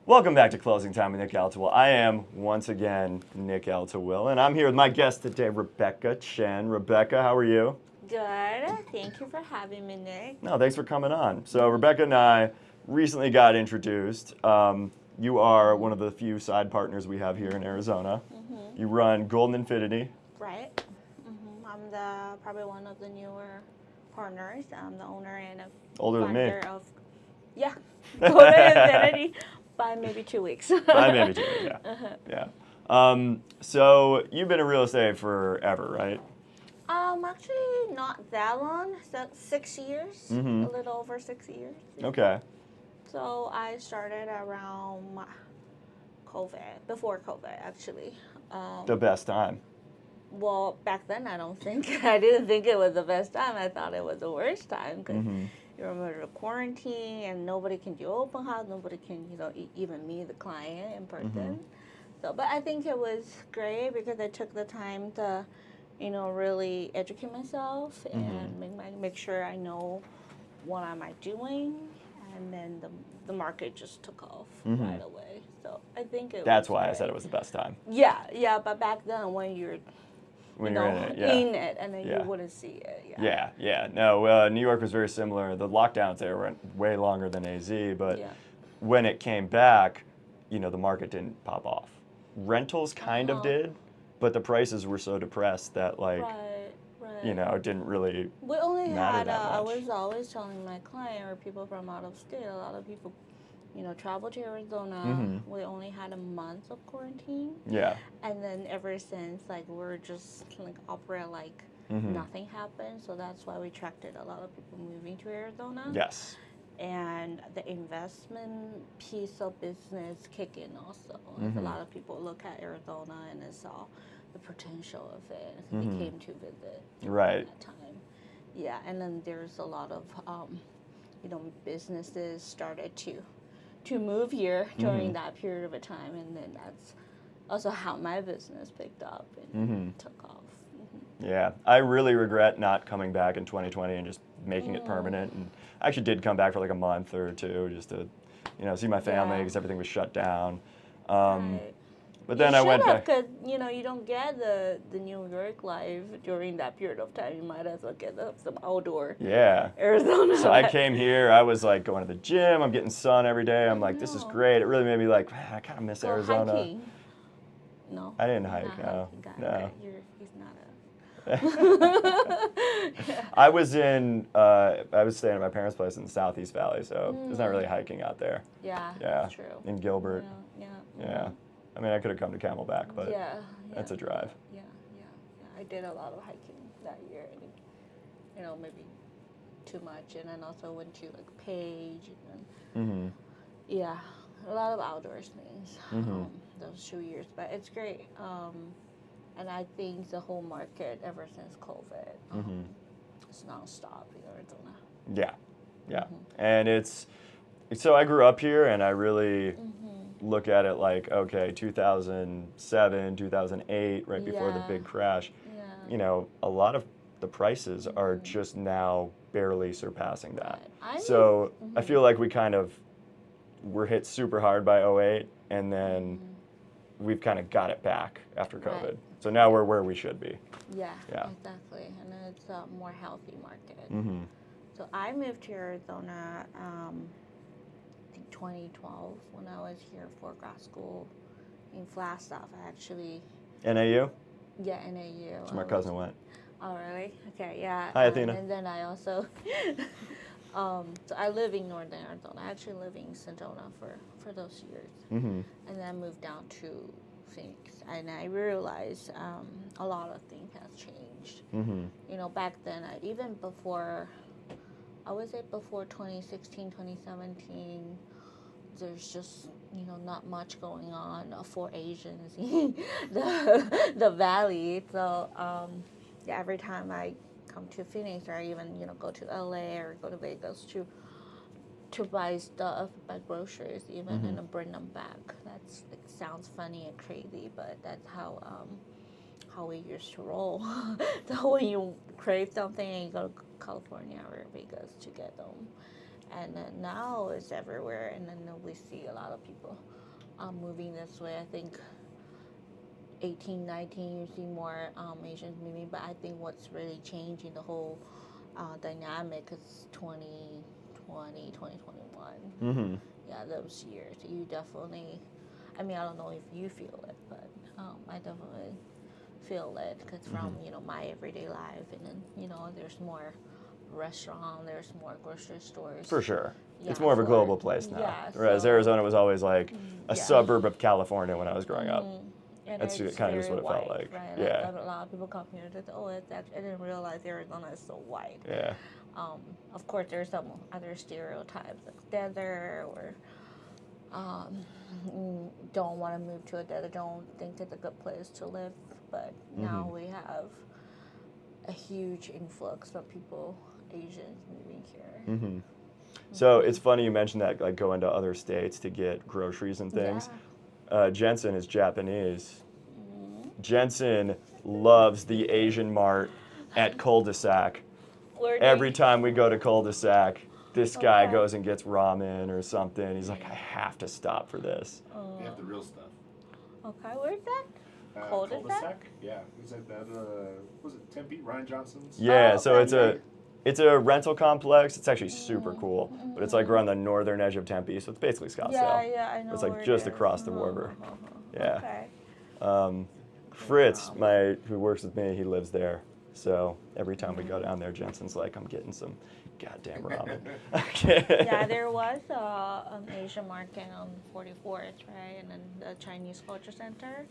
Welcome back to Closing Time with Nick El-Tawil. I am, once again, Nick El-Tawil, and I'm here with my guest today, Rebecca Chen. Rebecca, how are you? Good. Thank you for having me, Nick. No, thanks for coming on. So Rebecca and I recently got introduced. You are one of the few side partners we have here in Arizona. You run Golden Infinity. Right. I'm probably one of the newer partners. I'm the owner and Older than me. founder of Golden Infinity by maybe 2 weeks. By maybe 2 weeks, yeah. So you've been in real estate forever, right? Actually not that long. So 6 years. A little over 6 years. Okay. So I started around COVID, before COVID actually. The best time. Well, back then I didn't think it was the best time. I thought it was the worst time because you remember the quarantine and nobody can do open house, nobody can, even meet the client in person. So, but I think it was great because I took the time to, really educate myself and make sure I know what am I doing, and then the market just took off right away. So I think That's why great. I said it was the best time. Yeah, but back then when you're When you're in it, and then you wouldn't see it. Yeah. No, New York was very similar. The lockdowns there went way longer than AZ, but when it came back, the market didn't pop off. Rentals kind of did, but the prices were so depressed that it didn't really We only matter had, that much. I was always telling my client or people from out of state, a lot of people, travel to Arizona. We only had a month of quarantine. Yeah. And then ever since, we're just operate like nothing happened. So that's why we attracted a lot of people moving to Arizona. Yes. And the investment piece of business kick in also. A lot of people look at Arizona and they saw the potential of it. They came to visit Right. at that time. Yeah, and then there's a lot of businesses started to move here during that period of a time, and then that's also how my business picked up and took off. Yeah, I really regret not coming back in 2020 and just making it permanent. And I actually did come back for like a month or two just to, see my family because everything was shut down. Right. But then I went back. Because, you don't get the New York life during that period of time. You might as well get some outdoor Arizona. So I came here. I was like going to the gym. I'm getting sun every day. I'm like, this is great. It really made me like, man, I kind of miss Arizona. Hiking. No. I didn't hike. No. Okay. He's not a. I was staying at my parents' place in the Southeast Valley, so there's not really hiking out there. Yeah. That's true. In Gilbert. Yeah. I mean, I could have come to Camelback, but that's a drive. Yeah. I did a lot of hiking that year. Maybe too much, and then also went to Page, and a lot of outdoors things. Those 2 years, but it's great. And I think the whole market ever since COVID, it's nonstop in Arizona. Yeah. And so I grew up here, and I really look at it like, okay, 2007, 2008, right before the big crash. A lot of the prices are just now barely surpassing that. So I feel like we kind of were hit super hard by 2008, and then we've kind of got it back after COVID. Right. So now we're where we should be. Yeah. Exactly. And it's a more healthy market. So I moved to Arizona, I think 2012, when I was here for grad school in Flagstaff. I actually... NAU? Yeah, NAU. That's where my cousin went. Oh, really? Okay, yeah. Hi, Athena. And then I also... so I live in northern Arizona. I actually live in Sedona for those years. And then I moved down to Phoenix. And I realized a lot of things have changed. Back then, even before... I would say before 2016, 2017, there's just, not much going on for Asians in the valley. So, every time I come to Phoenix or even, go to LA or go to Vegas to buy stuff, buy groceries even, and bring them back. It sounds funny and crazy, but that's how we used to roll. So when you crave something and you go to California or Vegas to get them. And then now it's everywhere, and then we see a lot of people moving this way. I think 18, 19, you see more Asians moving, but I think what's really changing the whole dynamic is 2020, 2021. Mm-hmm. Yeah, those years. You definitely, I mean, I don't know if you feel it, but I definitely feel it because from, my everyday life, and then, there's more restaurant, there's more grocery stores. For sure. Yeah, It's more of a global place now. Yeah, Whereas so, Arizona was always like a yeah. suburb of California when I was growing up. And That's it's kind of just very what it felt white, like. right? Yeah. Like, a lot of people come here and say, oh, it's actually, I didn't realize Arizona is so white. Yeah. Of course, there's some other stereotypes like desert or don't want to move to a desert, don't think it's a good place to live. But now we have a huge influx of people, Asians, moving here. Mm-hmm. So it's funny you mentioned that, like going to other states to get groceries and things. Yeah. Jensen is Japanese. Jensen loves the Asian mart at cul-de-sac. Every time we go to cul-de-sac, this guy goes and gets ramen or something. He's like, I have to stop for this. They have the real stuff. Okay, where's that? Cul-de-sac? Yeah. Is that was it Tempe, Ryan Johnson's? Yeah, so it's a rental complex. It's actually super cool, but it's like we're on the northern edge of Tempe, so it's basically Scottsdale. Yeah, I know. It's like just across the river. Yeah. Okay. Fritz, who works with me, he lives there. So every time we go down there, Jensen's like, I'm getting some goddamn ramen. Yeah, there was an Asian market on 44th, right? And then the Chinese Culture Center.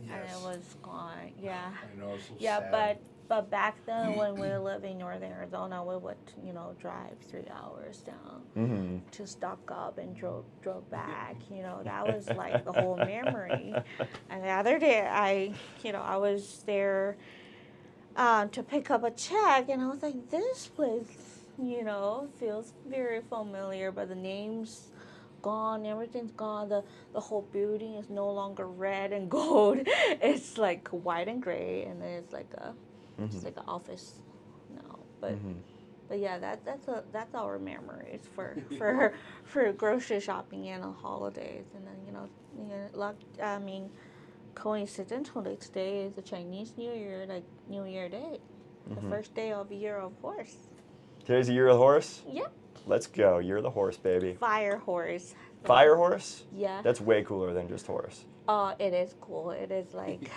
Yes. And it was gone. Yeah. I know, it's so Yeah, sad. but back then when we lived in northern Arizona, we would, drive 3 hours down to stock up and drove back. That was like the whole memory. And the other day, I was there to pick up a check, and I was like, this place, feels very familiar, but the name's gone, everything's gone. The whole building is no longer red and gold. It's like white and gray, and then it's like it's like an office now. But yeah, that's our memories for grocery shopping and on holidays, and then coincidentally today is the Chinese New Year, like New Year Day, the first day of the Year of Horse. Today's the Year of the Horse? Yep. Let's go. Year of the Horse, baby. Fire horse. Fire horse? Yeah. That's way cooler than just horse. It is cool. It is like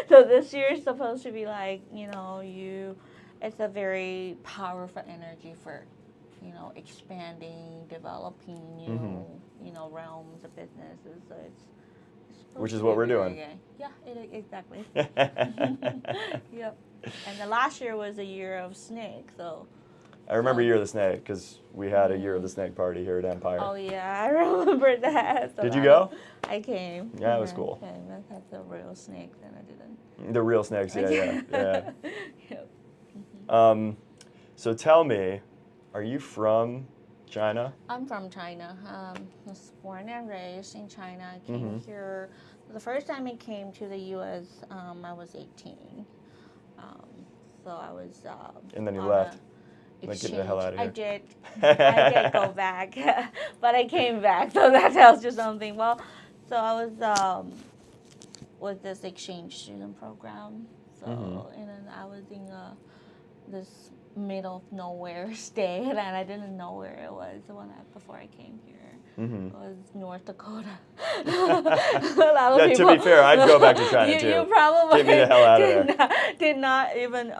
so this year is supposed to be like, it's a very powerful energy for, expanding, developing, realms of businesses. So it's which is what we're doing. Yeah, exactly. Yep. And the last year was a year of snake, so. I remember Year of the Snake because we had a Year of the Snake party here at Empire. Oh yeah, I remember that. So Did you go? I came. Yeah, it was cool. Okay, I had the real snake, then I didn't. The real snakes, yeah. Yep. So tell me, are you from China? I'm from China. I was born and raised in China. I came here. The first time I came to the U.S., I was 18. So I was. And then you left. Exchange. Like, get the hell out of here. I did go back, but I came back. So that tells you something. Well, so I was with this exchange student program. So and then I was in this middle of nowhere state, and I didn't know where it was before I came here. It was North Dakota. A lot of people, to be fair, I'd go back to China too. You probably get me the hell out of there. Did not even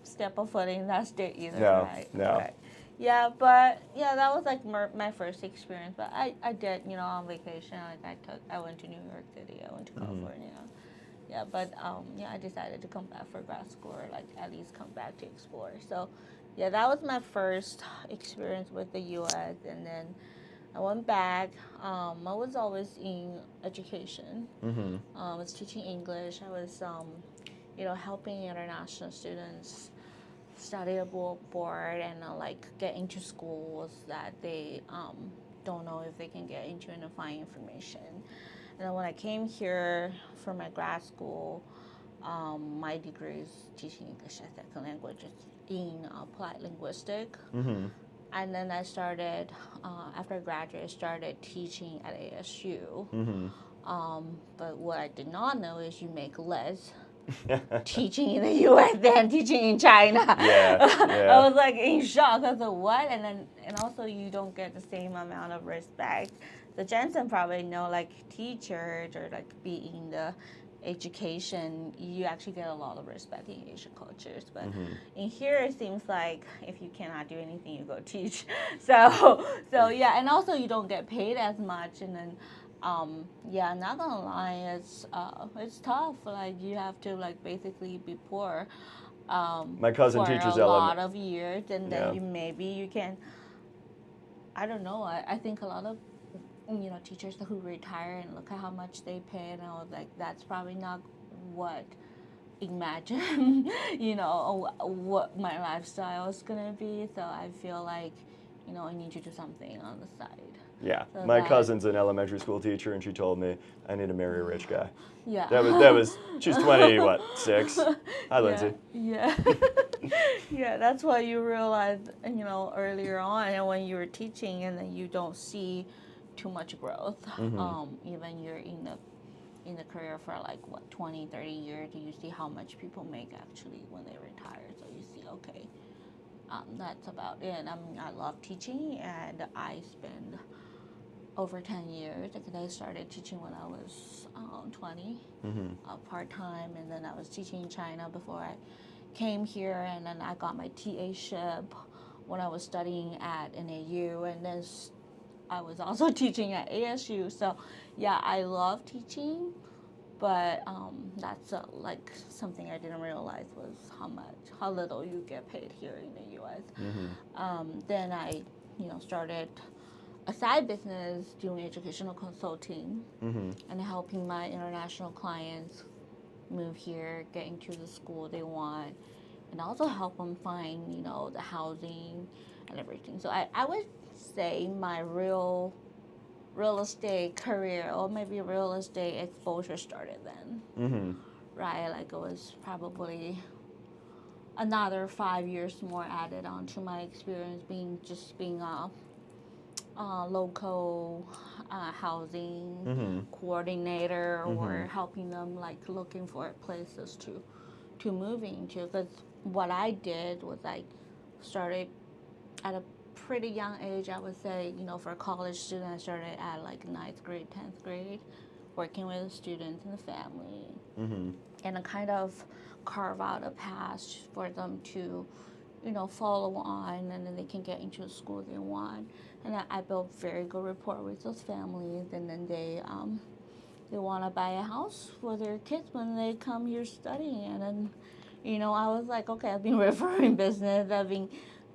step a foot in that state either. No, right? no. Right. Yeah, but yeah, that was like my first experience. But I did, on vacation. Like I went to New York City. I went to California. Yeah, but I decided to come back for grad school, or like at least come back to explore. So, yeah, that was my first experience with the U.S. And then I went back. I was always in education. I was teaching English. I was, helping international students study abroad and like get into schools that they don't know if they can get into and find information. And then when I came here for my grad school, my degree is teaching English as a second language in applied linguistics. And then I started, after I graduated, I started teaching at ASU. But what I did not know is you make less teaching in the U.S. than teaching in China. I was like in shock. I was like, what? And also you don't get the same amount of respect. So Jensen probably know, like, teachers or like being the education, you actually get a lot of respect in Asian cultures. But in here, it seems like if you cannot do anything, you go teach. So yeah, and also you don't get paid as much. And then, yeah, not gonna lie, it's tough. Like, you have to, like, basically be poor. My cousin for teaches a lot of years, and then Yeah. you can. I don't know. I think a lot of teachers who retire and look at how much they pay, and I was like, that's probably not what imagine what my lifestyle is gonna be. So I feel like I need to do something on the side. Yeah, So my cousin's an elementary school teacher, and she told me I need to marry a rich guy. Yeah. That was she's 6. Hi, Lindsay. Yeah. Yeah, that's what you realize, earlier on, and when you were teaching, and then you don't see too much growth. Even you're in the career for like 20, 30 years, you see how much people make actually when they retire. So you see, okay, that's about it. I love teaching, and I spend over 10 years, because I started teaching when I was 20, part-time, and then I was teaching in China before I came here, and then I got my TA-ship when I was studying at NAU, and then I was also teaching at ASU. So yeah, I love teaching, but that's like something I didn't realize was how little you get paid here in the U.S. Then I started a side business doing educational consulting and helping my international clients move here, get into the school they want, and also help them find the housing and everything. So I would say my real estate career, or maybe real estate exposure, started then. Right? Like, it was probably another 5 years more added on to my experience being a local housing coordinator, or helping them, like, looking for places to move into. Because what I did was I started at a pretty young age. I would say, for a college student, I started at like 9th grade, 10th grade, working with the students and the family, and I kind of carve out a path for them to follow on, and then they can get into the school they want. And I built very good rapport with those families, and then they want to buy a house for their kids when they come here studying. And then I was like, okay, I've been referring business, I've been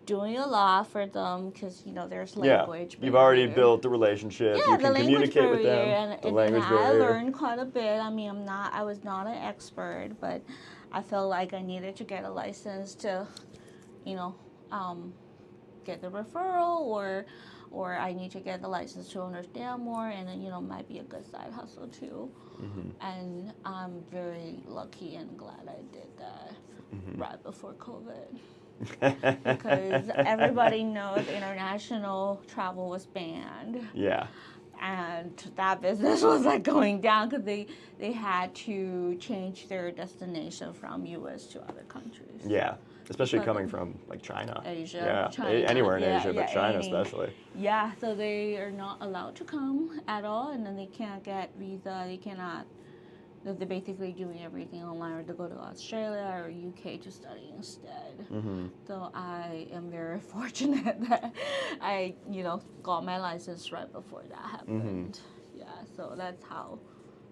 doing a lot for them, because there's language barrier. You've already built the relationship. Yeah, you can communicate with them. And language barrier. I learned quite a bit. I mean, I was not an expert, but I felt like I needed to get a license to get the referral, or I need to get the license to understand more, and then might be a good side hustle too. And I'm very lucky and glad I did that right before COVID. Because everybody knows international travel was banned. Yeah. And that business was like going down, because they had to change their destination from U.S. to other countries. Yeah, especially coming from like China. Asia. Yeah, China. anywhere in Asia, but China especially. Yeah, so they are not allowed to come at all, and then they can't get visa. They cannot. They're basically doing everything online, or to go to Australia or UK to study instead. So I am very fortunate that I, got my license right before that happened. Yeah, so that's how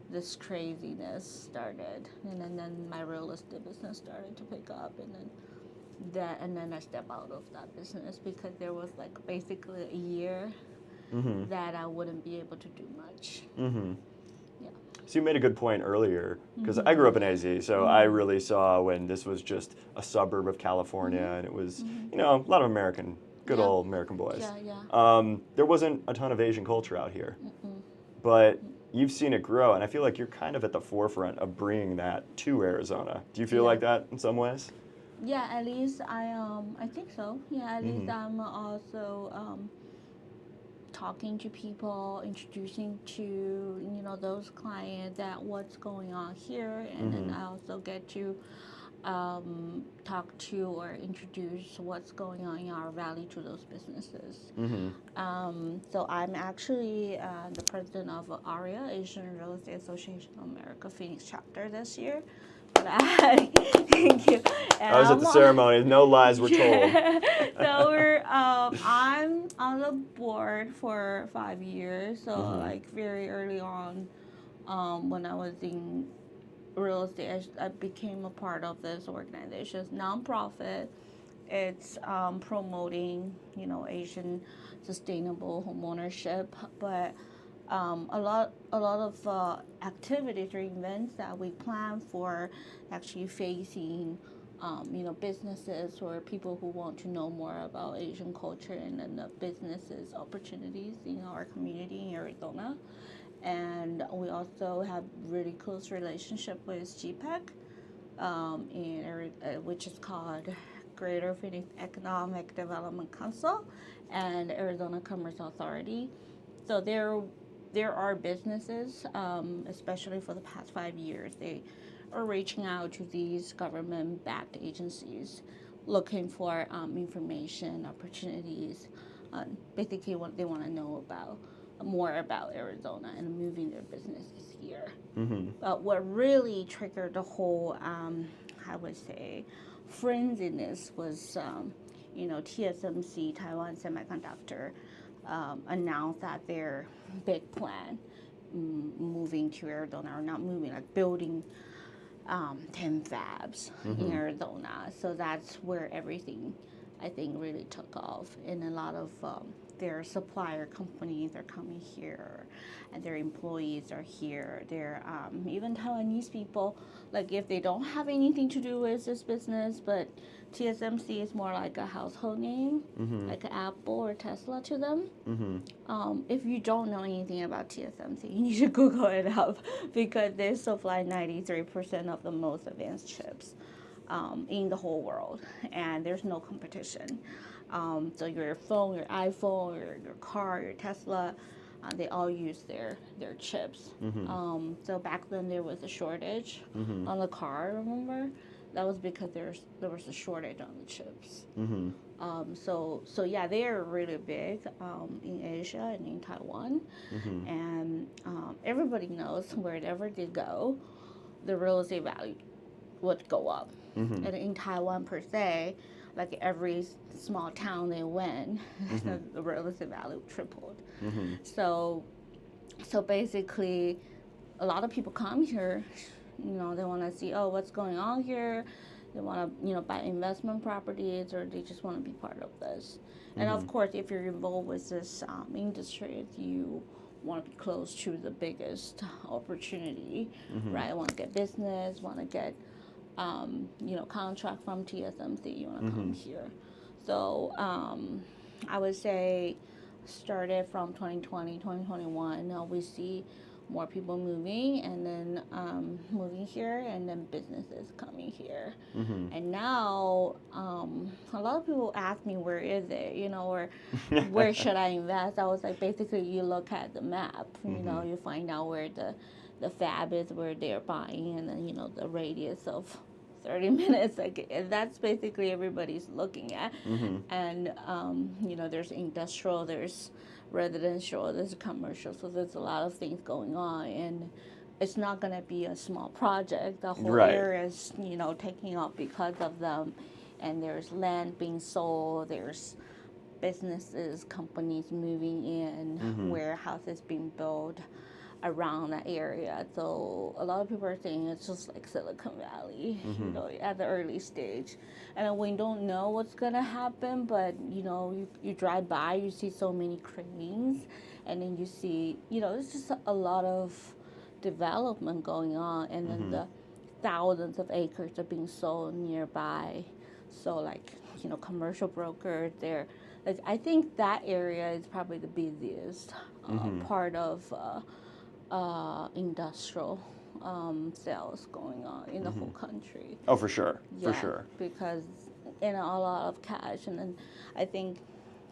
this craziness started, and then my real estate business started to pick up, and then I stepped out of that business, because there was like basically a year that I wouldn't be able to do much. So you made a good point earlier, because I grew up in AZ, so I really saw when this was just a suburb of California, and it was, a lot of good old American boys. There wasn't a ton of Asian culture out here, but you've seen it grow, and I feel like you're kind of at the forefront of bringing that to Arizona. Do you feel like that in some ways? Yeah, at least I think so. Yeah, at least I'm also talking to people, introducing to those clients that what's going on here, and then I also get to talk to or introduce what's going on in our valley to those businesses. So I'm actually the president of ARIA, Asian Real Estate Association of America Phoenix chapter this year. But thank you. And I was at the ceremony. No lies were told. So I'm on the board for 5 years. So like very early on, when I was in real estate, I became a part of this organization. It's nonprofit. It's promoting, Asian sustainable homeownership, but a lot of activities or events that we plan for actually facing businesses or people who want to know more about Asian culture and then the businesses opportunities in our community in Arizona. And we also have really close relationship with GPEC, which is called Greater Phoenix Economic Development Council and Arizona Commerce Authority. So there are businesses, especially for the past 5 years, they are reaching out to these government-backed agencies looking for information, opportunities, basically what they want to know about more about Arizona and moving their businesses here. But what really triggered the whole, I would say, frenziness was, TSMC, Taiwan Semiconductor, announced that their big plan moving to Arizona, or not moving, like building 10 fabs in Arizona. So that's where everything, I think, really took off. And a lot of their supplier companies are coming here, and their employees are here. They're even Taiwanese people, like if they don't have anything to do with this business, but TSMC is more like a household name, like Apple or Tesla to them. If you don't know anything about TSMC, you need to Google it up because they supply 93% of the most advanced chips in the whole world, and there's no competition. So your phone, your iPhone, your car, your Tesla, they all use their chips. So back then there was a shortage on the car, remember? That was because there was a shortage on the chips. So yeah, they are really big in Asia and in Taiwan, and everybody knows wherever they go, the real estate value would go up. And in Taiwan per se, like every small town they went, the real estate value tripled. So basically, a lot of people come here. They want to see, what's going on here. They want to, buy investment properties, or they just want to be part of this. And of course, if you're involved with this industry, you want to be close to the biggest opportunity, right? Want to get business, want to get, contract from TSMC. You want to come here. So I would say started from 2020, 2021. We see more people moving, and then moving here, and then businesses coming here. And now a lot of people ask me, where is it, or where should I invest? I was like, basically you look at the map, you find out where the fab is, where they're buying, and then the radius of 30 minutes, like that's basically everybody's looking at. And there's industrial, there's residential, there's commercial, so there's a lot of things going on, and it's not going to be a small project. The whole area is taking off because of them, and there's land being sold, there's businesses, companies moving in, warehouses being built around that area. So a lot of people are saying it's just like Silicon Valley, at the early stage. And we don't know what's gonna happen, but you drive by, you see so many cranes, and then you see, it's just a lot of development going on, and then the thousands of acres are being sold nearby. So like, commercial brokers, I think that area is probably the busiest part of industrial sales going on in the whole country. Oh, for sure, Yeah, for sure. because a lot of cash, and then I think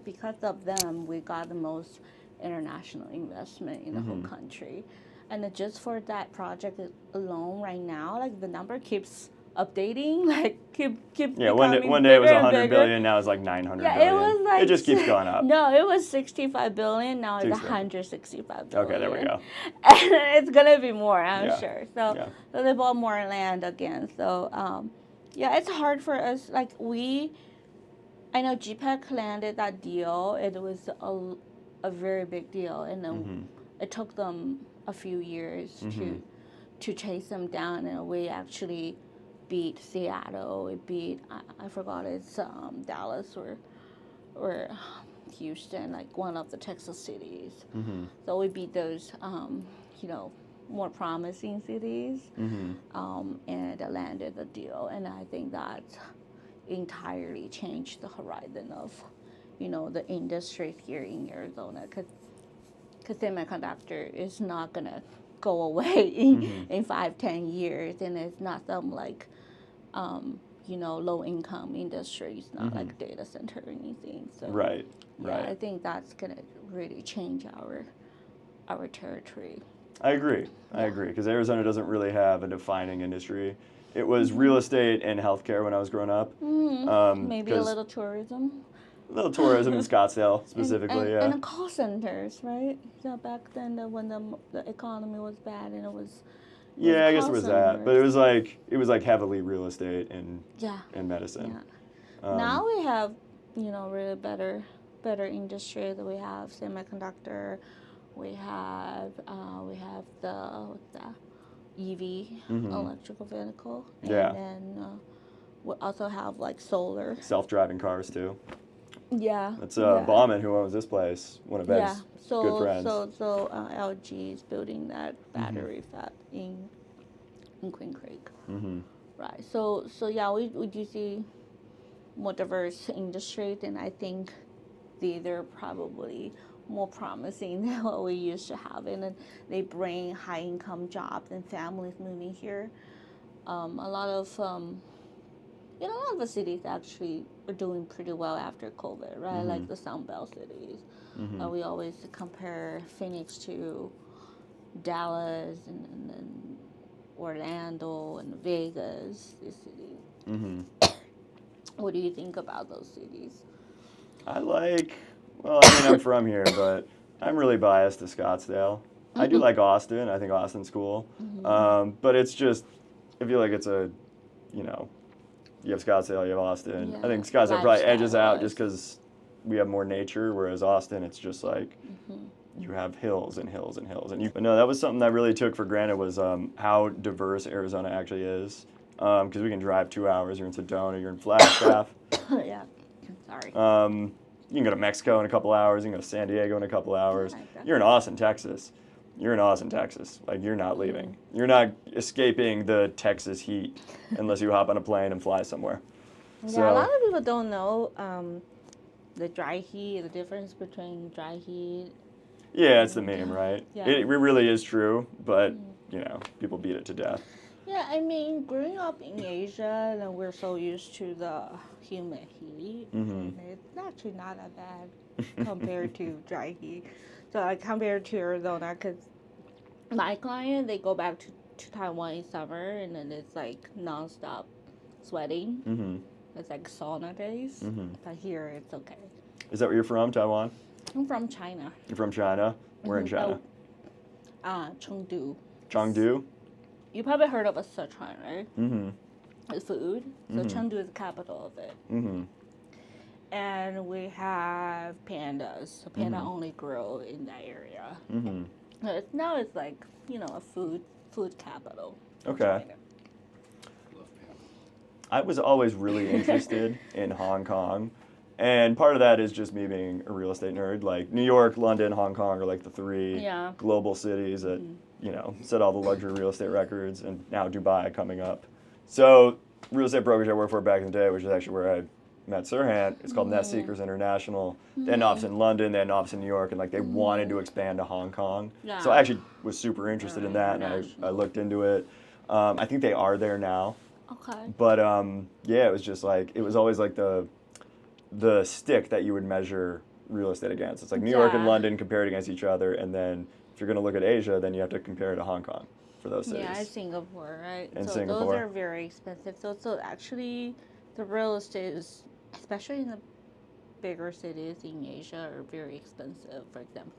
because of them, we got the most international investment in the whole country, and just for that project alone, right now, like the number keeps updating, like keep Yeah, becoming one day it was bigger and 100 bigger. billion, now it's like 900 Yeah, billion. it was like it just keeps going up. No, it was 65 billion. Now it's 65. 165 billion. Okay, there we go. And it's gonna be more, I'm Yeah. sure. So, Yeah. so they bought more land again. So, yeah, it's hard for us. Like I know GPEC landed that deal. It was a very big deal, and then it took them a few years to chase them down, and we actually beat Seattle. We beat I forgot it's Dallas or Houston, like one of the Texas cities. So we beat those more promising cities, and landed the deal. And I think that entirely changed the horizon of the industry here in Arizona, because semiconductor is not gonna go away in 5-10 years, and it's not some like low income industry. It's not like data center or anything. So Right. I think that's gonna really change our territory. I agree, because Arizona doesn't really have a defining industry. It was real estate and healthcare when I was growing up. Maybe a little tourism. A little tourism in Scottsdale specifically, and yeah. call centers, right? So back then, when the economy was bad, and it was Yeah, I guess it call was that, but centers. it was like heavily real estate and medicine. Yeah. Now we have really better industry. That we have semiconductor, we have the EV, electrical vehicle, and then we also have like solar. Self-driving cars too. Yeah. That's Bauman, who owns this place, one of Ben's good friends. So LG is building that battery fab in Queen Creek. Right. So yeah, we do see more diverse industry, and I think they're probably more promising than what we used to have, and they bring high income jobs and families moving here. A lot of the cities actually are doing pretty well after COVID, right? Like the Sun Belt cities. We always compare Phoenix to Dallas and then Orlando and Vegas, these cities. What do you think about those cities? I'm from here, but I'm really biased to Scottsdale. I do like Austin. I think Austin's cool. But it's just, I feel like it's you have Scottsdale, you have Austin. Yeah. I think Scottsdale probably edges out Lifestyle-wise. just because we have more nature, whereas Austin, it's just like you have hills and hills and hills. But no, that was something that I really took for granted was how diverse Arizona actually is. Because we can drive 2 hours, you're in Sedona, you're in Flagstaff. Yeah. Sorry. You can go to Mexico in a couple hours. You can go to San Diego in a couple hours. Exactly. You're in Austin, Texas. Like, you're not leaving. You're not escaping the Texas heat unless you hop on a plane and fly somewhere. Yeah, a lot of people don't know the dry heat, the difference between dry heat. Yeah, it's the meme, right? Yeah. It really is true, but, people beat it to death. Yeah, I mean, growing up in Asia, and we're so used to the humid heat, and it's actually not that bad compared to dry heat. So, like, compared to Arizona, because my client, they go back to Taiwan in summer, and then it's like nonstop sweating. It's like sauna days. But here, it's okay. Is that where you're from, Taiwan? I'm from China. You're from China? Where in China? Chengdu. Chengdu? You probably heard of Sichuan, right? It's food. So Chengdu is the capital of it. And we have pandas. So panda only grow in that area. Now it's like, a food capital. Okay. China. I was always really interested in Hong Kong. And part of that is just me being a real estate nerd. Like New York, London, Hong Kong are like the three global cities that, set all the luxury real estate records, and now Dubai coming up. So real estate brokerage I worked for back in the day, which is actually where I met Sirhan, it's called Net Seekers International. They had an office in London, they had an office in New York, and like they wanted to expand to Hong Kong. Yeah. So I actually was super interested in that, and I looked into it. I think they are there now. Okay. But yeah, it was just like, it was always like the stick that you would measure real estate against. It's like New York and London compared against each other, and then if you're going to look at Asia, then you have to compare it to Hong Kong for those cities. Yeah, Singapore, right? And so Singapore. Those are very expensive. So actually, the real estate is, especially in the bigger cities in Asia, are very expensive. For example,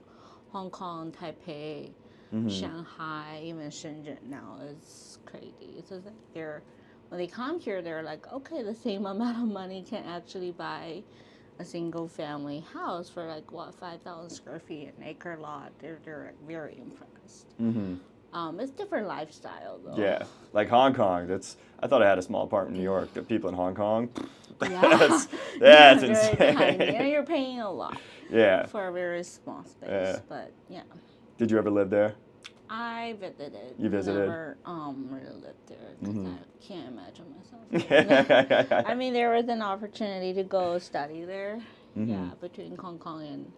Hong Kong, Taipei, Shanghai, even Shenzhen now is crazy. So that when they come here, they're like, okay, the same amount of money can actually buy a single family house for like 5,000 square feet, an acre lot. They're like very impressed. It's different lifestyle though. Yeah, like Hong Kong. I thought I had a small apartment in New York. The people in Hong Kong, Yeah. that's Very insane. tiny, and you're paying a lot. Yeah. For a very small space, Yeah. but yeah. Did you ever live there? I visited. You visited? Never really lived there because I can't imagine myself. I mean, there was an opportunity to go study there. Yeah, between Hong Kong and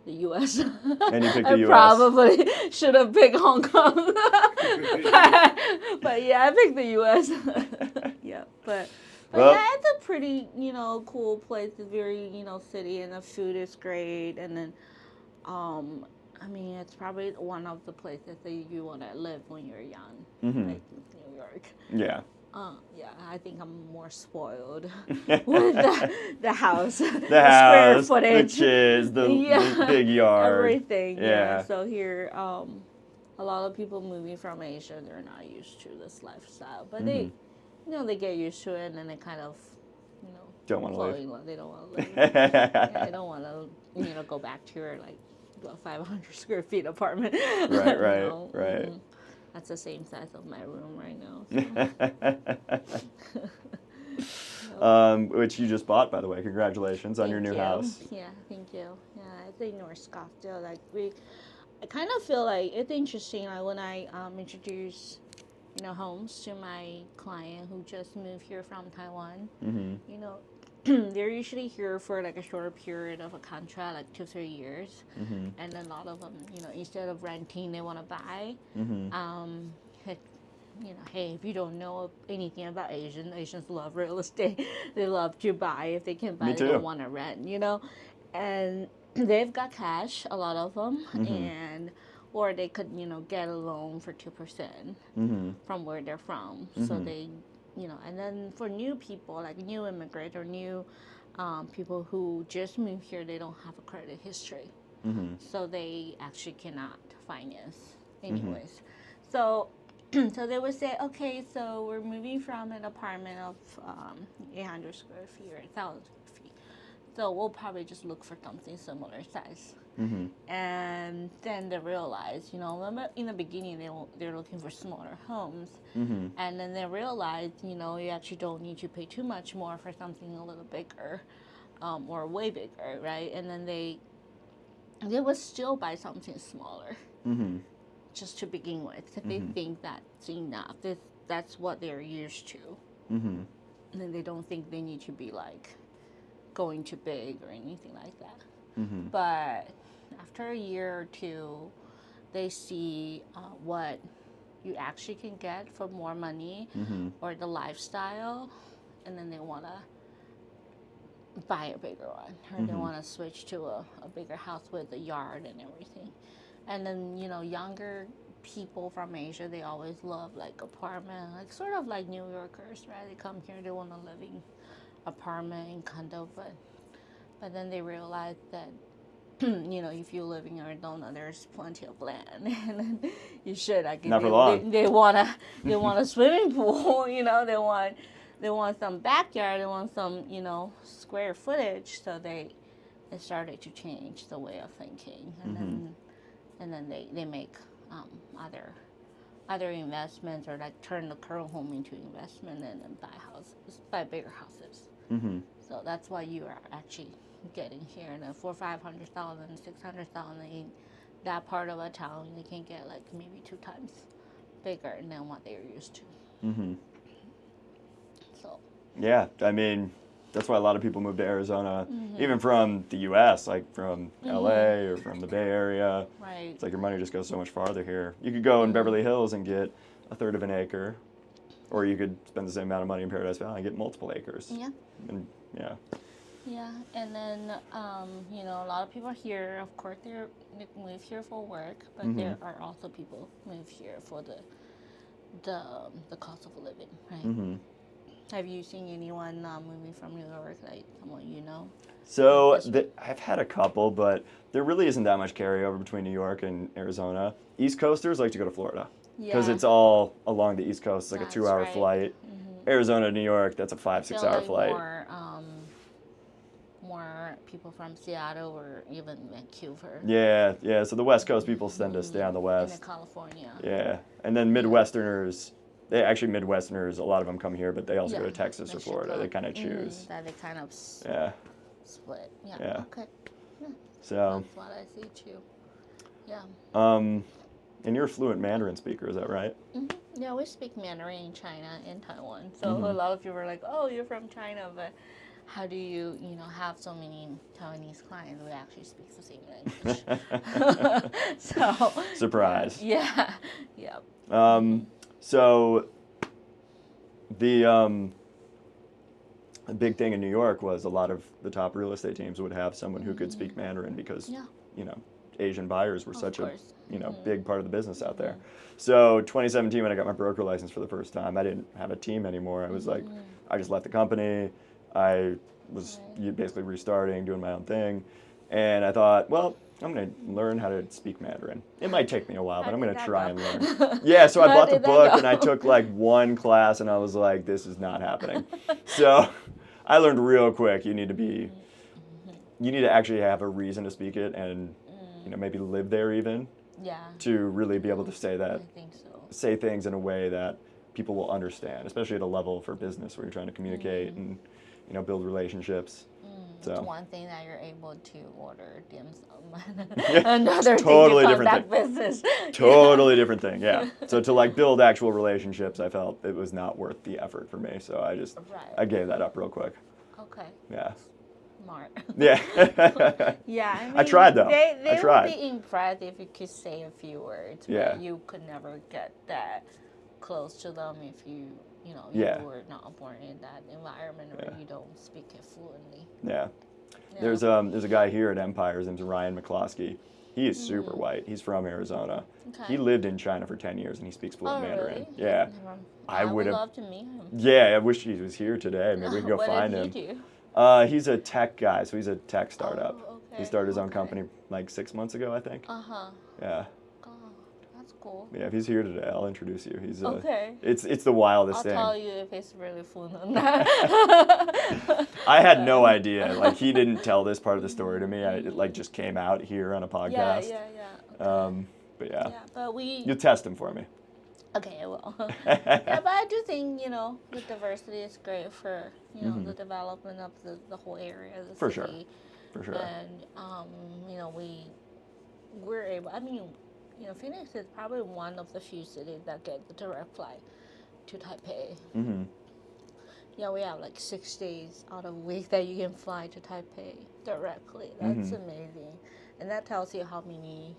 the U.S. And you picked the I U.S. probably should have picked Hong Kong, but yeah, I picked the U.S. Yeah, but yeah, it's a pretty cool place. It's very city, and the food is great, and then I mean, it's probably one of the places that you want to live when you're young, like New York. Yeah. Yeah, I think I'm more spoiled with the house, the house, square footage, the kids, the big yard, everything. Yeah. So here, a lot of people moving from Asia, they're not used to this lifestyle, but they get used to it, and then they kind of, don't want to leave. They don't want to leave. Yeah, they don't want to, go back to your 500 square feet apartment. Right. That's the same size of my room right now. So. Which you just bought, by the way. Congratulations on your new house. Yeah, thank you. Yeah, it's in North Scottsdale. I kind of feel like it's interesting. When I introduce, homes to my client who just moved here from Taiwan, they're usually here for a shorter period of a contract, 2 3 years, and a lot of them, instead of renting, they want to buy. Hey, if you don't know anything about Asians love real estate. They love to buy. If they can buy, they don't want to rent. And they've got cash, a lot of them, or they could get a loan for 2% from where they're from. So they. And then for new people, like new immigrants or new people who just moved here, they don't have a credit history. So they actually cannot finance anyways. So they would say, okay, so we're moving from an apartment of 800 square feet or 1,000 square feet. So we'll probably just look for something similar size. And then they realize, remember in the beginning they're looking for smaller homes, and then they realize, you actually don't need to pay too much more for something a little bigger, or way bigger, right? And then they would still buy something smaller, just to begin with, if they think that's enough. That's what they're used to, and then they don't think they need to be going too big or anything like that. But after a year or two, they see what you actually can get for more money or the lifestyle, and then they want to buy a bigger one, or they want to switch to a bigger house with a yard and everything. And then, younger people from Asia, they always love apartment, sort of like New Yorkers, right? They come here, they want to live in apartment and condo, but then they realize that, if you live in Arizona, there's plenty of land, and then you should. Not for long. They want a swimming pool. They want some backyard. They want some square footage. So they started to change the way of thinking, and then they make other investments, or turn the current home into investment, and then buy bigger houses. So that's why you are actually getting here, and for 500,000, 600,000 in that part of a town, they can get maybe 2 times bigger than what they're used to. So. Yeah, I mean, that's why a lot of people move to Arizona, even from the U.S., like from L.A. or from the Bay Area. Right. It's like your money just goes so much farther here. You could go in Beverly Hills and get a third of an acre, or you could spend the same amount of money in Paradise Valley and get multiple acres. Yeah. And yeah. Yeah, and then a lot of people here, of course, they move here for work, but there are also people move here for the cost of living, right? Have you seen anyone moving from New York, like someone you know? So I've had a couple, but there really isn't that much carryover between New York and Arizona. East Coasters like to go to Florida because it's all along the East Coast. It's like That's a 2-hour right. flight. Arizona, New York, that's a 5-6 hour like flight. More people from Seattle or even Vancouver. Yeah. So the West Coast people tend to stay on the West. In California. Yeah, and then Midwesterners. Midwesterners, a lot of them come here, but they also go to Texas or Florida. They kind of choose. That they kind of split. Yeah. Okay. Yeah. So. That's what I see too. Yeah. And you're a fluent Mandarin speaker, is that right? Yeah, we speak Mandarin in China and Taiwan. So a lot of people are like, "Oh, you're from China, but how do you, have so many Taiwanese clients? We actually speak the same language." So. Surprise. Yeah. So the big thing in New York was a lot of the top real estate teams would have someone who could speak Mandarin because Asian buyers were such a big part of the business out there. So 2017, when I got my broker license for the first time, I didn't have a team anymore. I was like, I just left the company. I was basically restarting, doing my own thing, and I thought, well, I'm going to learn how to speak Mandarin. It might take me a while, but I'm going to try and learn. Yeah, so I bought the book and I took like one class and I was like, this is not happening. So I learned real quick, you need to actually have a reason to speak it and maybe live there even. Yeah. To really be able to say that. I think so. Say things in a way that people will understand, especially at a level for business where you're trying to communicate and build relationships. So. It's one thing that you're able to order dim sum. Yeah, Another totally thing different that thing. business. Totally different thing. Yeah. So to build actual relationships, I felt it was not worth the effort for me. So I gave that up real quick. Okay. Yeah. Smart. Yeah. Yeah. I tried though. They I tried. would be impressed if you could say a few words. Yeah. But you could never get that close to them if you were not born in that environment where you don't speak it fluently. Yeah. There's a guy here at Empire. His name's Ryan McCloskey. He is super white. He's from Arizona. Okay. He lived in China for 10 years and he speaks fluent Mandarin. Really? Yeah. I would love to meet him. Yeah, I wish he was here today. Maybe we can go find him. What did he do? He's a tech guy, so he's a tech startup. Oh, okay. He started his own company like 6 months ago, I think. Yeah. Oh, that's cool. Yeah, if he's here today, I'll introduce you. He's okay. It's the wildest thing. I'll tell you if he's really fluent on that. I had no idea. Like he didn't tell this part of the story to me. It just came out here on a podcast. Yeah. Okay. But yeah. Yeah, but you test him for me. Okay, I will. Yeah, but I do think, the diversity is great for, the development of the whole area, the for city. For sure. And, we're able, Phoenix is probably one of the few cities that get the direct flight to Taipei. Yeah, we have like 6 days out of a week that you can fly to Taipei directly. That's amazing. And that tells you how many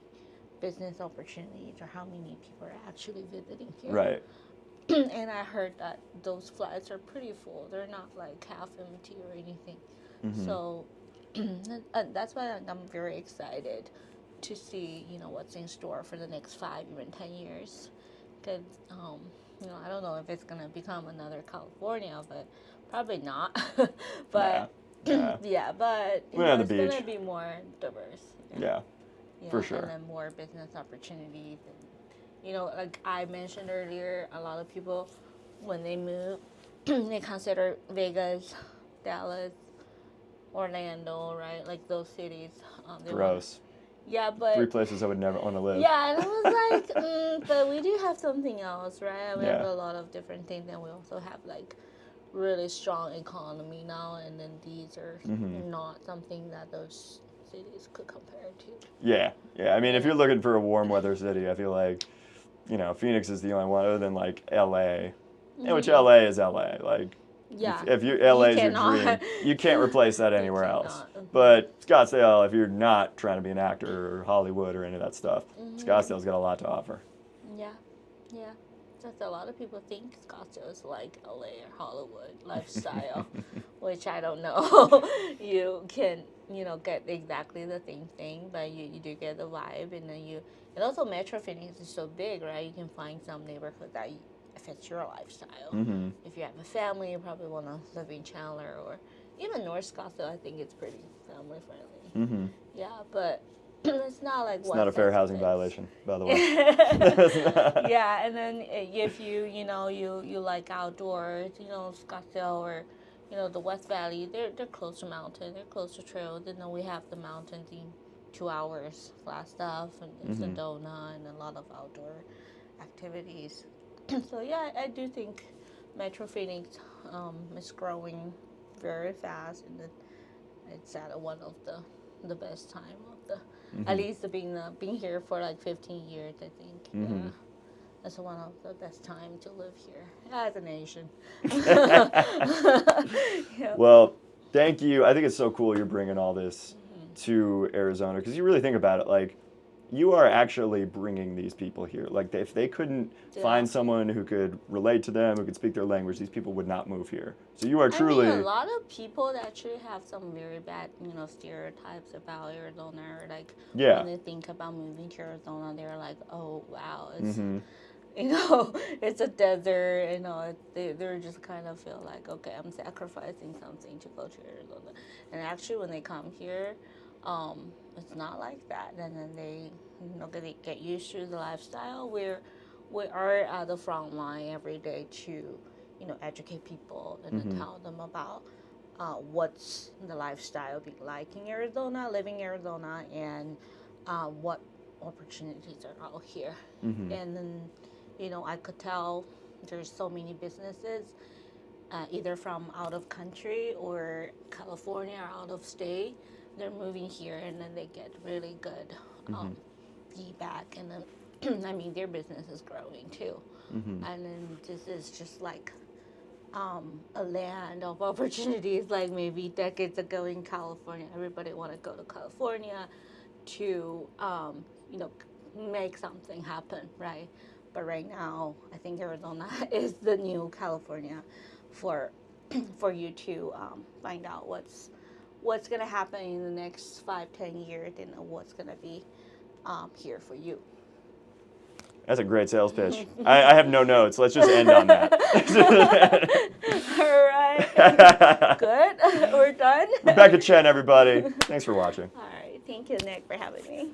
business opportunities or how many people are actually visiting here. Right. And I heard that those flights are pretty full. They're not like half empty or anything. So that's why I'm very excited to see, what's in store for the next 5, even 10 years. Because, I don't know if it's going to become another California, but probably not. But, but We're on the it's beach. going to be more diverse. Yeah. For sure. And then more business opportunities. And, like I mentioned earlier, a lot of people, when they move, they consider Vegas, Dallas, Orlando, right? Like those cities. Gross. Yeah, but 3 places I would never want to live. Yeah, and I was like, but we do have something else, right? We have a lot of different things, and we also have like really strong economy now, and then these are not something that those cities could compare to. Yeah. I mean, if you're looking for a warm weather city, I feel like, Phoenix is the only one other than like LA, which LA is LA. Like, Yeah. If you're LA's your cannot. dream, you can't replace that anywhere cannot. else. But Scottsdale, if you're not trying to be an actor or Hollywood or any of that stuff, Scottsdale's got a lot to offer. Yeah, yeah. Just a lot of people think Scottsdale is like LA or Hollywood lifestyle, which I don't know. You can, get exactly the same thing, but you do get the vibe, and then and also Metro Phoenix is so big, right? You can find some neighborhood that fits your lifestyle. Mm-hmm. If you have a family, you probably want to live in Chandler, or even North Scottsdale. I think it's pretty family friendly. Mm-hmm. Yeah, but it's not like it's not a fair housing violation, by the way. Yeah, and then if you like outdoors, Scottsdale or the West Valley, they're close to mountain, they're close to trail. Then we have the mountains in 2 hours, flat stuff, and Sedona, and a lot of outdoor activities. So yeah, I do think Metro Phoenix is growing very fast, and it's at one of the best time of the. At least being here for like 15 years, I think. Yeah. That's one of the best time to live here as a nation. Yep. Well, thank you. I think it's so cool you're bringing all this to Arizona, because you really think about it, like, you are actually bringing these people here. Like, if they couldn't find someone who could relate to them, who could speak their language, these people would not move here. So you are truly... a lot of people that actually have some very bad, stereotypes about Arizona, or like, when they think about moving to Arizona, they're like, oh, wow, it's, it's a desert, they're just kind of feel like, okay, I'm sacrificing something to go to Arizona. And actually, when they come here, it's not like that, and then they get used to the lifestyle. We are at the front line every day to educate people and then tell them about what's the lifestyle be like in Arizona, living in Arizona, and what opportunities are out here. And then I could tell there's so many businesses either from out of country or California or out of state. They're moving here, and then they get really good feedback, and then their business is growing too. And then this is just like a land of opportunities. Like maybe decades ago in California, everybody want to go to California to make something happen, right? But right now, I think Arizona is the new California for you to find out what's going to happen in the next 5-10 years, and what's going to be here for you. That's a great sales pitch. I have no notes. Let's just end on that. All right. Good. We're done. Rebecca Chen, everybody. Thanks for watching. All right. Thank you, Nick, for having me.